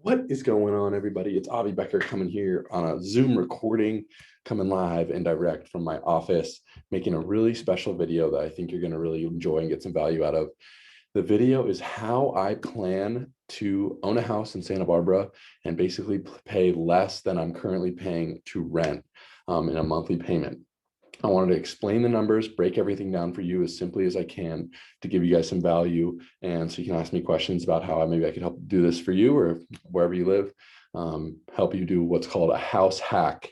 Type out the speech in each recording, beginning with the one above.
What is going on, everybody? It's Avi Becker coming here on a Zoom recording, coming live and direct from my office, making a really special video that I think you're going to really enjoy and get some value out of. The video is how I plan to own a house in Santa Barbara and basically pay less than I'm currently paying to rent in a monthly payment. I wanted to explain the numbers, break everything down for you as simply as I can to give you guys some value. And so you can ask me questions about how maybe I could help do this for you or wherever you live, help you do what's called a house hack.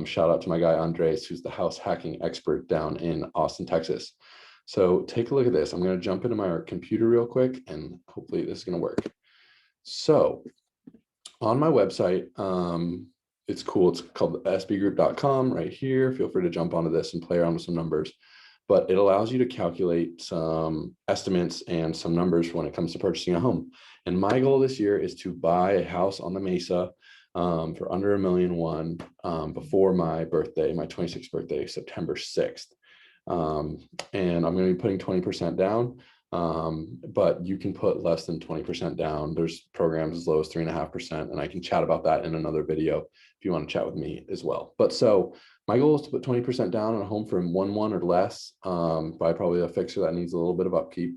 Shout out to my guy, Andres, who's the house hacking expert down in Austin, Texas. So take a look at this. I'm going to jump into my computer real quick and hopefully this is going to work. So on my website, it's cool. It's called sbgroup.com right here. Feel free to jump onto this and play around with some numbers, but it allows you to calculate some estimates and some numbers when it comes to purchasing a home. And my goal this year is to buy a house on the Mesa for under $1,000,001 before my birthday, my 26th birthday, September 6th. And I'm going to be putting 20% down. But you can put less than 20% down. There's programs as low as 3.5%, and I can chat about that in another video if you want to chat with me as well. But so my goal is to put 20% down on a home for 1.1 or less, by probably a fixer that needs a little bit of upkeep.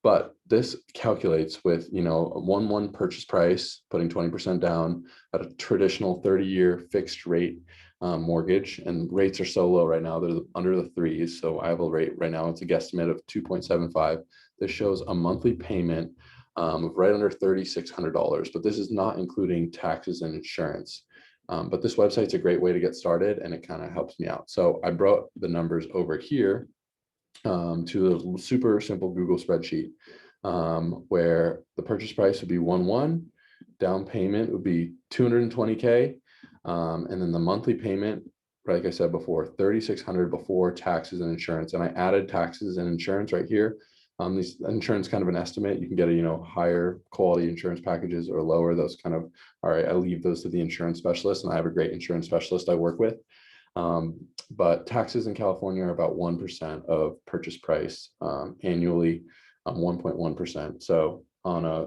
But this calculates with, a 1.1 purchase price, putting 20% down at a traditional 30-year fixed rate mortgage, and rates are so low right now, they're under the threes. So I have a rate right now, it's a guesstimate of 2.75. This shows a monthly payment of right under $3,600, but this is not including taxes and insurance. But this website's a great way to get started, and it kind of helps me out. So I brought the numbers over here to a super simple Google spreadsheet, where the purchase price would be 1.1, down payment would be 220K, and then the monthly payment, like I said before, 3,600 before taxes and insurance. And I added taxes and insurance right here. These insurance kind of an estimate. You can get a higher quality insurance packages or lower. Those kind of, all right, I leave those to the insurance specialist, and I have a great insurance specialist I work with. But taxes in California are about 1% of purchase price annually, 1.1%. So on a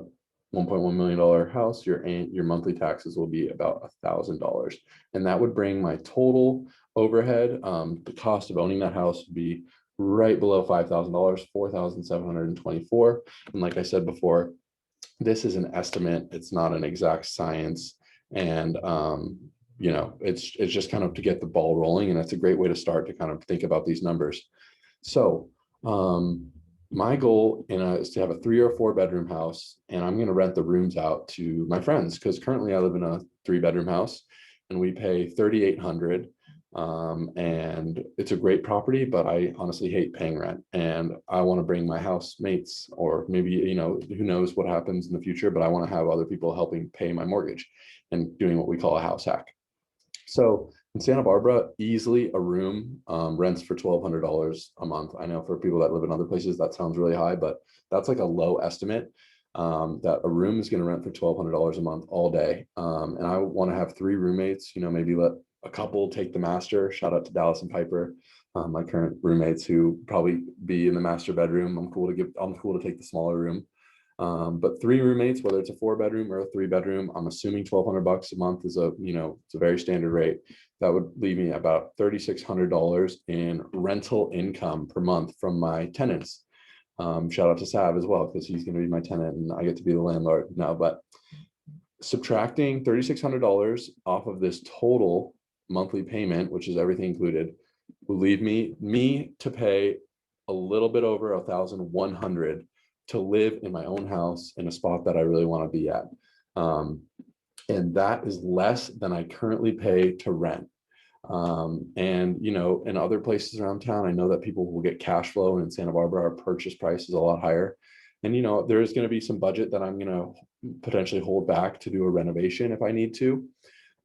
$1.1 million house, your monthly taxes will be about $1,000, and that would bring my total overhead, the cost of owning that house would be right below $5,000, $4,724. And like I said before, this is an estimate; it's not an exact science, and it's just kind of to get the ball rolling, and that's a great way to start to kind of think about these numbers. So my goal is to have a 3 or 4 bedroom house, and I'm going to rent the rooms out to my friends, because currently I live in a 3-bedroom house and we pay $3,800. And it's a great property, but I honestly hate paying rent, and I want to bring my housemates, or maybe, who knows what happens in the future, but I want to have other people helping pay my mortgage and doing what we call a house hack. So in Santa Barbara, easily a room rents for $1,200 a month. I know for people that live in other places, that sounds really high, but that's like a low estimate, that a room is going to rent for $1,200 a month all day. And I want to have 3 roommates, maybe let a couple take the master. Shout out to Dallas and Piper, my current roommates, who probably be in the master bedroom. I'm cool to take the smaller room. But 3 roommates, whether it's a 4-bedroom or a 3-bedroom, I'm assuming $1,200 a month is it's a very standard rate. That would leave me about $3,600 in rental income per month from my tenants. Shout out to Sav as well, because he's going to be my tenant and I get to be the landlord now. But subtracting $3,600 off of this total monthly payment, which is everything included, will leave me to pay a little bit over $1,100 to live in my own house in a spot that I really want to be at. And that is less than I currently pay to rent. And in other places around town, I know that people will get cash flow, and in Santa Barbara, our purchase price is a lot higher. And there is going to be some budget that I'm going to potentially hold back to do a renovation if I need to.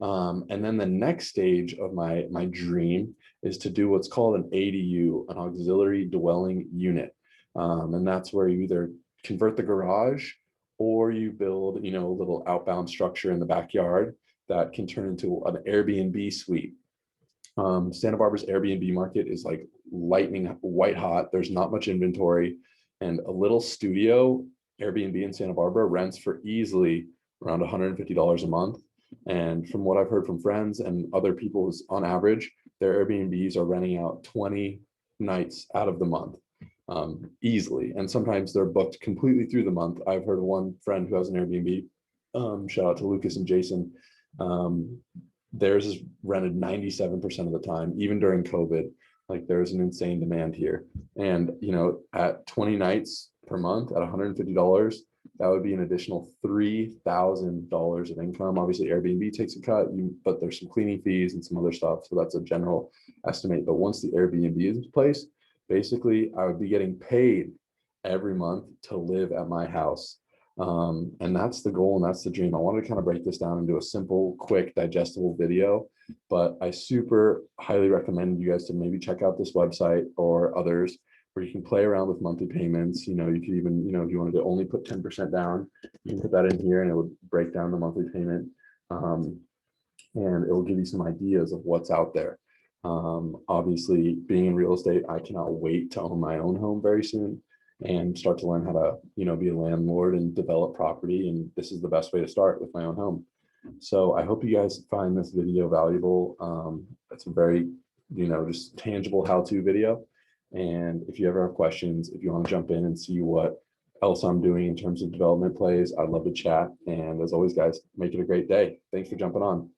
And then the next stage of my dream is to do what's called an ADU, an auxiliary dwelling unit. And that's where you either convert the garage or you build, a little outbound structure in the backyard that can turn into an Airbnb suite. Santa Barbara's Airbnb market is like lightning white hot. There's not much inventory, and a little studio Airbnb in Santa Barbara rents for easily around $150 a month. And from what I've heard from friends and other people, on average, their Airbnbs are renting out 20 nights out of the month, easily. And sometimes they're booked completely through the month. I've heard of one friend who has an Airbnb. Shout out to Lucas and Jason. Theirs is rented 97% of the time, even during COVID. Like, there's an insane demand here. And, at 20 nights per month at $150, that would be an additional $3,000 of income. Obviously, Airbnb takes a cut, but there's some cleaning fees and some other stuff. So that's a general estimate. But once the Airbnb is in place, basically, I would be getting paid every month to live at my house. And that's the goal and that's the dream. I wanted to kind of break this down into a simple, quick, digestible video, but I super highly recommend you guys to maybe check out this website or others where you can play around with monthly payments. You could even, if you wanted to only put 10% down, you can put that in here and it would break down the monthly payment. And it will give you some ideas of what's out there. Obviously, being in real estate, I cannot wait to own my own home very soon and start to learn how to, be a landlord and develop property. And this is the best way to start, with my own home. So I hope you guys find this video valuable. It's a very, just tangible how-to video. And if you ever have questions, if you want to jump in and see what else I'm doing in terms of development plays, I'd love to chat. And as always, guys, make it a great day. Thanks for jumping on.